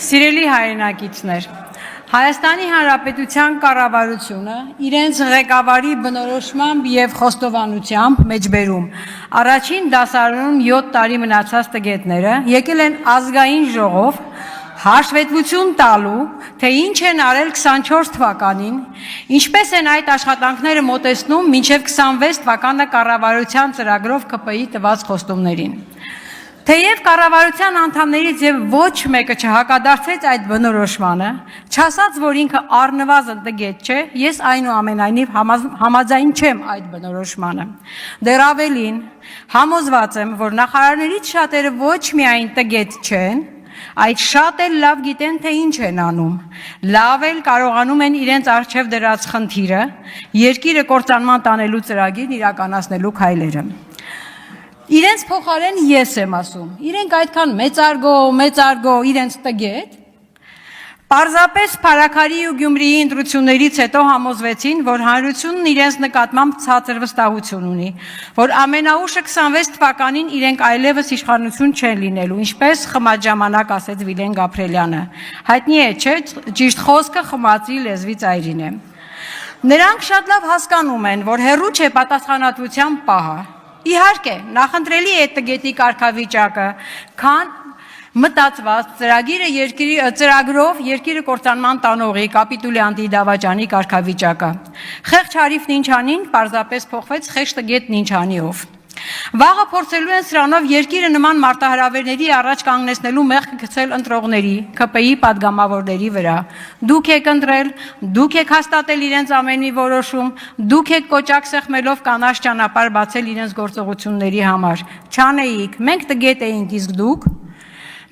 Սիրելի հայրենակիցներ, Հայաստանի Հանրապետության կառավարությունը իրենց ղեկավարի բնորոշմամբ եւ խոստովանությամբ մեջբերում առաջին դասարանում 7 տարի մնացած տգետները եկել են ազգային ժողով հաշվետվություն տալու, թե ինչ են արել 24 թվականին, ինչպես են այդ աշխատանքները մոտեցնում մինչև 26 թվականը կառավարության ծրագրով ԿՊ-ի տված խոստումներին։ Թեև կառավարության անդամներից եւ ոչ մեկը չհակադարձեց այդ բնորոշմանը, չասած, որ ինքը առնվազն տգետ չէ, ես այնուամենայնիվ համաձայն չեմ այդ բնորոշմանը։ Դեռ ավելին, համոզված եմ, որ նախարարներից շատերը ոչ միայն տգետ չեն, այդ շատ էլ լավ գիտեն, թե ինչ են անում, լավ էլ կարողանում են իրենց առջև դրած խնդիրը, երկիրը կործանման տանելու ծրագիրն իրականացնելու քայլերը։ Իրենց փոխարեն ես եմ ասում, իրենք այդքան մեծարգո, իրենց տգետ, պարզապես Փարաքարի ու Գյումրիի ընտրություններից հետո համոզվեցին, որ հանրությունն իրենց նկատմամբ ցածր վստահություն ունի, որ ամենաուշը 26 թվականին իրենք այլևս իշխանություն չեն լինելու, ինչպես խմած ժամանակ ասեց Վիլեն Գաբրելյանը։ Հայտնի է, չէ, ճիշտ խոսքը խմածի լեզվի ծայրին է։ Նրանք շատ լավ հասկանում են, որ հեռու չէ պատասխանատվության պահը։ Իհարկե, նախընտրելի է տգետի կարգավիճակը, քան մտածված ծրագրով երկիրը կործանման տանողի կապիտուլյանտի դավաճանի կարգավիճակը։ Խեղճ Հարիվն ինչ անին, պարզապես փոխվեց խեղճ տգետն ինչ անիով։ Վաղը փորձելու են սրանով երկիրը նման մարտահրավերների առաջ կանգնեցնելու մեղքը գցել ընտրողների, ԿՊ-ի падգամավորների վրա։ Դուք եք ընտրել, դուք եք հաստատել իրենց ամենի որոշում, դուք եք կոճակ սեղմելով կանաչ ճանապարհ բացել իրենց գործողությունների համար։ Չանեիք, մենք տգետ էինք, իսկ դուք,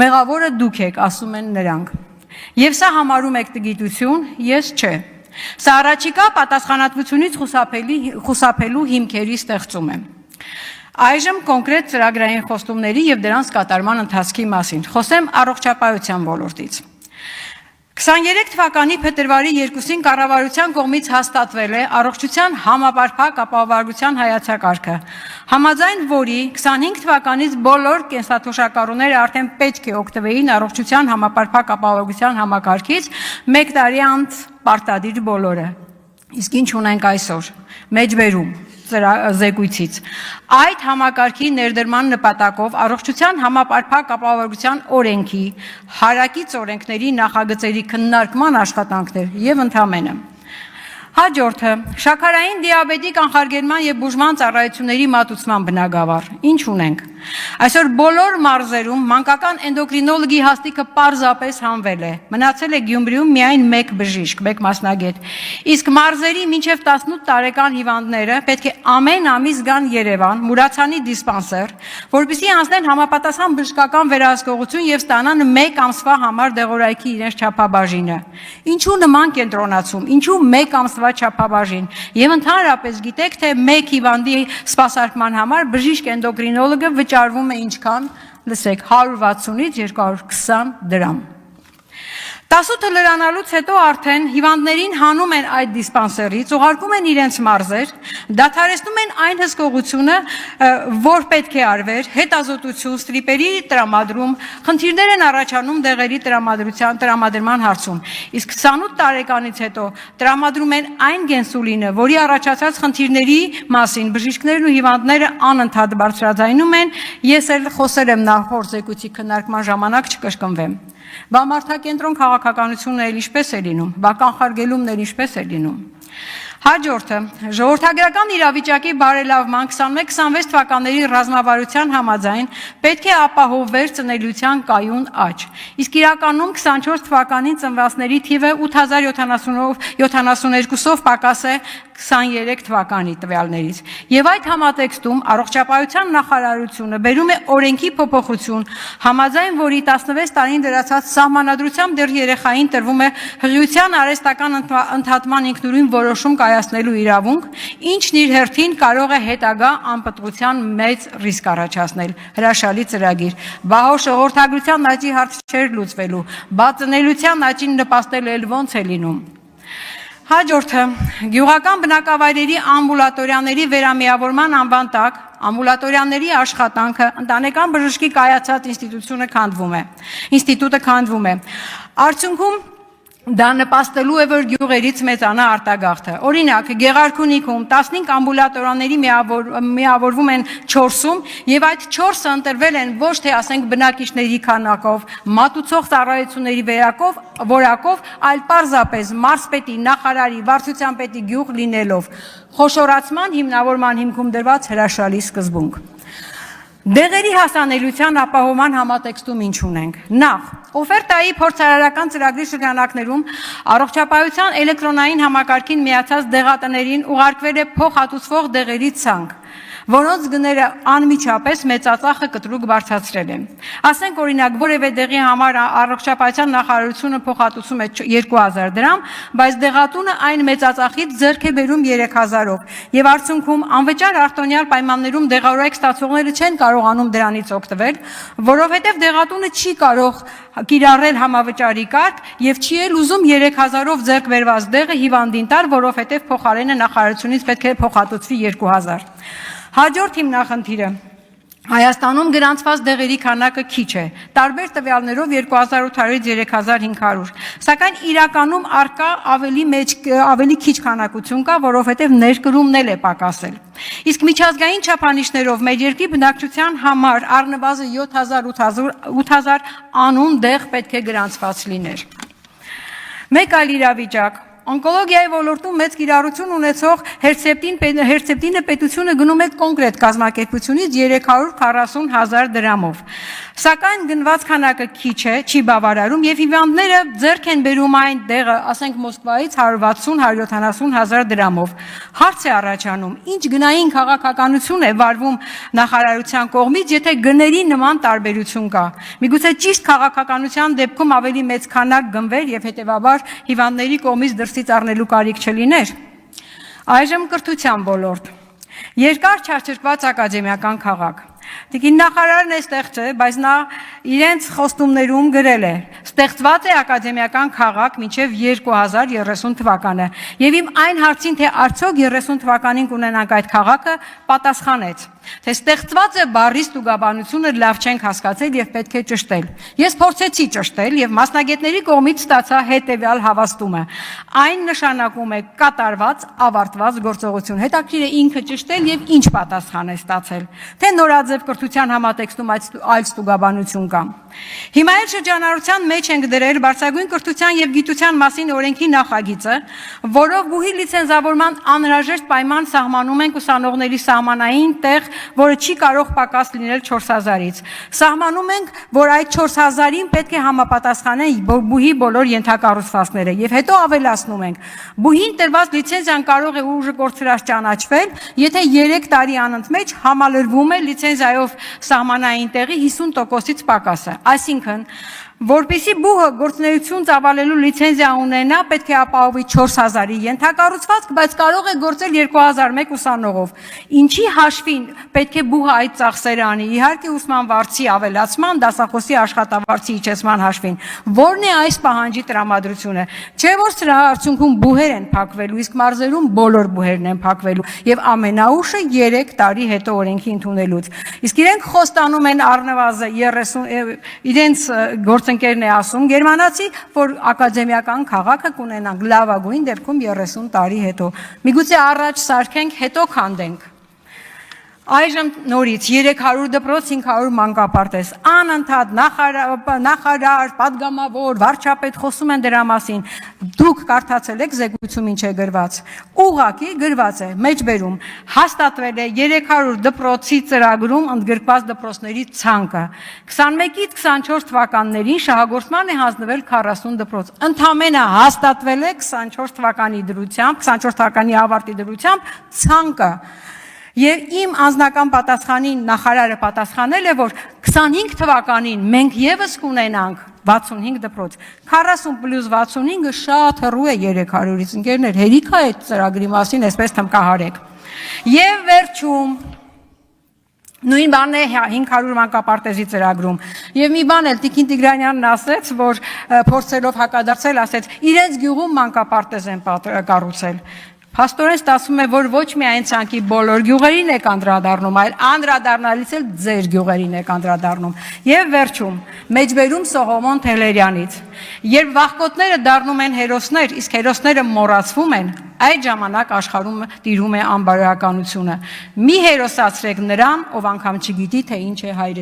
մեղավորը դուք եք, ասում են նրանք։ Եվ սա համարում եք տգիտություն, ես չէ։ Սա առաջիկա պատասխանատվությունից խուսափելու հիմքերի ստեղծում է։ Այժմ կոնկրետ ծրագրային խոստումների եւ դրանց կատարման ընթացքի մասին։ Խոսեմ առողջապահության ոլորտից։ 23 թվականի փետրվարի 2-ին կառավարության կողմից հաստատվել է առողջության համապարփակ ապահովագրության հայեցակարգը, համաձայն որի 25 թվականից բոլոր կենսաթոշակառուները արդեն պետք է օգտվեին առողջության համապարփակ ապահովագրության համակարգից 1 տարի անց պարտադիր բոլորը։ Իսկ ինչ ունենք այսօր։ Մեջբերում զեկույցից։ Այդ համակարգի ներդրման նպատակով առողջության համապարփակ ապահովագրության օրենքի, հարակից օրենքների նախագծերի քննարկման աշխատանքներ եւ ընդամենը։ Հաջորդը շաքարային դիաբետի կանխարգելման եւ բուժման ծառայությունների մատուցման բնագավառ։ Ինչ ունենք։ Այսօր բոլոր մարզերում մանկական էնդոկրինոլոգի հաստիքը պարզապես հանվել է։ Մնացել է Գյումրիում միայն 1 բժիշկ, 1 մասնագետ։ Իսկ մարզերի մինչև 18 տարեկան հիվանդները պետք է ամեն ամիս գան Երևան, Մուրացանի դիսպանսեր, որպեսզի անցնեն համապատասխան բժշկական վերահսկողություն եւ ստանան 1 ամսվա համար դեղորայքի իրենց չափաբաժինը։ Ինչու նման կենտրոնացում, ինչու 1 ամսվա չափաբաժին։ Եվ ընդհանրապես գիտեք, թե 1 հիվանդի սպասարկման համար բժիշկ էնդոկրինոլոգը վճարվում է ինչքան, լսեք, 160-ից 220 դրամ։ 18 լրանալուց հետո արդեն հիվանդներին հանում են այդ դիսպանսերից, ուղարկում են իրենց մարզեր, դադարեցնում են այն հսկողությունը, որ պետք է արվեր, հետազոտություն, ստրիպերի տրամադրում, խնդիրներ են առաջանում դեղերի տրամադրման հարցում։ Իսկ 28 տարեկանից հետո տրամադրում են այն գենսուլինը, որի առաջացած խնդիրների մասին բժիշկներն ու հիվանդները անընդհատ բարձրաձայնում են, ես էլ խոսել եմ նախորդ զեկույցի քննարկման ժամանակ չկրկնվեմ։ Բա մարդակենտրոն քաղաքականությունն էլ ինչպես է լինում, բա կանխարգելումն էլ ինչպես է լինում։ Հաջորդը ժողովրդագրական իրավիճակի բարելավման 21-26 թվականների ռազմավարության համաձայն պետք է ապահովվեր ծնելիության կայուն աճ։ Իսկ իրականում 24 թվականին ծնվածների թիվը 8072-ով պակաս է 23 թվականի տվյալներից։ Եվ այդ համատեքստում առողջապահության նախարարությունը բերում է օրենքի փոփոխություն, համաձայն որի 16 տարին դրացած սահմանադրությամբ դեռ երեխային տրվում է հղիության արհեստական ընդհատման ինքնուրույն որոշում կայացնելու իրավունք, ինչն իր հերթին կարող է հետագա անպտղության մեծ ռիսկ առաջացնել։ Հրաշալի ծրագիր։ Բա հո ժողովրդագրության աճի հարց չէր լուծվելու, բա ծնելիության աճին նպաստել էլ ոնց է լինում։ Հաջորդը գյուղական բնակավայրերի ամբուլատորիաների վերամիավորման անվան տակ ամբուլատորիաների աշխատանքը, ընտանեկան բժշկի կայացած ինստիտուտը քանդվում է։ Արդյունքում դա նպաստելու է, որ գյուղերից մեծանա արտագաղթը։ Օրինակ, Գեղարքունիքում 15 ամբուլատորիաների միավորվում են 4-ում, եւ այդ 4-ը ընտրվել են ոչ թե ասենք բնակիչների քանակով, մատուցող ծառայությունների որակով, այլ պարզապես մարզպետի, նախարարի, վարչության պետի գյուղ լինելով, խոշորացման հիմնավորման հիմքում դրված հրաշալի սկզբունք։ Դեղերի հասանելիության ապահովման համատեքստում ինչ ունենք։ Նախ, օֆերտայի փորձարարական ծրագրի շրջանակներում առողջապահության էլեկտրոնային համակարգին միացած դեղատներին ուղարկվել է փոխհատուցվող դեղերի ցանկ, որոնց գները անմիջապես մեծածախը կտրուկ բարձրացրել են։ Ասենք օրինակ, որևէ դեղի համար առողջապահության նախարարությունը փոխհատուցում է 2000 դրամ, բայց դեղատունը այն մեծածախից ձեռք է բերում 3000-ով, եւ արդյունքում անվճար արտոնյալ պայմաններում դեղորայք ստացողները չեն կարողանում դրանից օգտվել, որովհետեւ դեղատունը չի կարող կիրառել համավճարի կարգ եւ չի էլ ուզում 3000-ով ձեռք բերված դեղը հիվանդին տալ, որովհետեւ փոխարենը նախարարությունից պետք է փոխհատուցվի 2000։ Հաջորդ հիմնախնդիրը Հայաստանում գրանցված դեղերի քանակը քիչ է, տարբեր տվյալներով 2800-ից 3500, սակայն իրականում առկա ավելի քիչ քանակություն կա, որովհետև ներկրումն էլ է պակասել։ Իսկ միջազգային չափանիշներով մեր երկրի բնակչության համար առնվազն 7000 անուն դեղ պետք է գրանցված լիներ։ Մեկ այլ իրավիճակ Օնկոլոգիայի ոլորտում մեծ կիրառություն ունեցող հերցեպտինը պետությունը գնում է կոնկրետ կազմակերպությունից 340,000 դրամով։ Սակայն գնված քանակը քիչ է, չի բավարարում եւ հիվանդները ձեռք են բերում այն դեղը, ասենք Մոսկվայից 160-170,000 դրամով։ Հարց է առաջանում, ինչ գնային քաղաքականություն է վարվում նախարարության կողմից, եթե գների նման տարբերություն կա։ Միգուցե ճիշտ քաղաքականության դեպքում ավելի մեծ քանակ գնվեր եւ հետեւաբար հիվանդների կողմից դրսից առնելու կարիք չլիներ։ Այժմ կրթության ոլորտ։ Երկար չարչրկված ակադեմիական քաղաք։ Տիկին նախարարն է ստեղծել, բայց նա իրենց խոստումներում գրել է. ստեղծված է ակադեմիական քաղաք մինչև 2030 թվականը։ Եվ իմ այն հարցին, թե արդյոք 30 թվականին կունենանք այդ քաղաքը, պատասխանեց, թե ստեղծված է բառի ստուգաբանությունը լավ չենք հասկացել եւ պետք է ճշտել։ Ես փորձեցի ճշտել եւ մասնագետների կողմից ստացա հետեւյալ հավաստումը։ Այն նշանակում է կատարված, ավարտված գործողություն։ Հետաքրքիր է ինքը ճշտել եւ ինչ պատասխան է ստացել։ Թե նորաձև կրթության համատեքստում այլ ստուգաբանություն կա։ Հիմա էլ շրջանառության մեջ ենք դրել բարձրագույն կրթության եւ գիտության մասին օրենքի նախագիծը, որով բուհի լիցենզավորման անհրաժեշտ պայման սահմանում ենք ուսանողների սահմանային տեղ, որը չի կարող պակաս լինել 4000-ից։ Սահմանում ենք, որ այդ 4000-ին պետք է համապատասխանեն բուհի բոլոր ենթակառուցվածքները եւ հետո ավելացնում ենք։ Բուհին տրված լիցենզիան կարող է ուժը կորցրած ճանաչվել, եթե 3 տարի անընդմեջ համալրվում է լիցենզիայով սահմանային տեղի 50%-ից պակասը։ Այսինքն, որպեսզի բուհը գործունեություն ծավալելու լիցենզիա ունենա, պետք է ապահովի 4000-ի ենթակառուցվածք, բայց կարող է գործել 2001 ուսանողով։ Ինչի հաշվին պետք է բուհը այդ ծախսերը անի։ Իհարկե ուսման վարձի ավելացման, դասախոսի աշխատավարձի իջեցման հաշվին։ Որն է այս պահանջի տրամադրությունը։ Չէ՞ որ սրա արդյունքում բուհեր են փակվելու, իսկ մարզերում բոլոր բուհերն են փակվելու եւ ամենաուշը 3 տարի հետո օրենքի ընդունելուց։ Իսկ իրենք խոստանում են առնվազն 30 իրենց գործընկերն է ասում գերմանացի, որ ակադեմիական քաղաքը կունենանք լավագույն դեպքում 30 տարի հետո։ Միգուցե առաջ սարքենք, հետո քանդենք։ Այժմ նորից 300 դպրոց, 500 մանկապարտեզ, անընդհատ նախարար, պատգամավոր, վարչապետ խոսում են դրա մասին։ Դուք կարդացել եք զեկույցում ինչ է գրված։ Ուղղակի գրված է, մեջբերում հաստատվել է 300 դպրոցի ծրագրում ընդգրկված դպրոցների ցանկը։ 21-ից 24 թվականներին շահագործման է հանձնվել 40 դպրոց։ Ընդամենը հաստատվել է 24 թվականի դրությամբ, 24 թվականի ավարտի դրությամբ ցանկը։ Եվ իմ անձնական պատասխանին նախարարը պատասխանել է, որ 25 թվականին մենք եւս կունենանք 65 դպրոց։ 40 + 65-ը շատ հեռու է 300-ից։ Ընկերներ, հերիք է այդ ծրագրի մասին, այսպես թմկահարեք։ Եվ վերջում նույն բանն է 500 մանկապարտեզի ծրագրում։ Եվ մի բան էլ Տիկին Տիգրանյանն ասեց, որ փորձելով հակադարձել, ասեց, իրենց գյուղում մանկապարտեզ են կառուցել։ Փաստորեն ստացվում է, որ ոչ միայն ցանկի բոլոր գյուղերին եք անդրադառնում, այլ անդրադառնալից էլ ձեր գյուղերին եք անդրադառնում։ Եվ վերջում, մեջբերում Սողոմոն Թեհլերյանից. երբ վախկոտները դառնում են հերոսներ, իսկ հերոսները մոռացվում են, այդ ժամանակ աշխարհում տիրում է անբարոյականությունը։ Մի հերոսացրեք նրան, ով անգամ չգիտի, թե ինչ է հայրենիքը։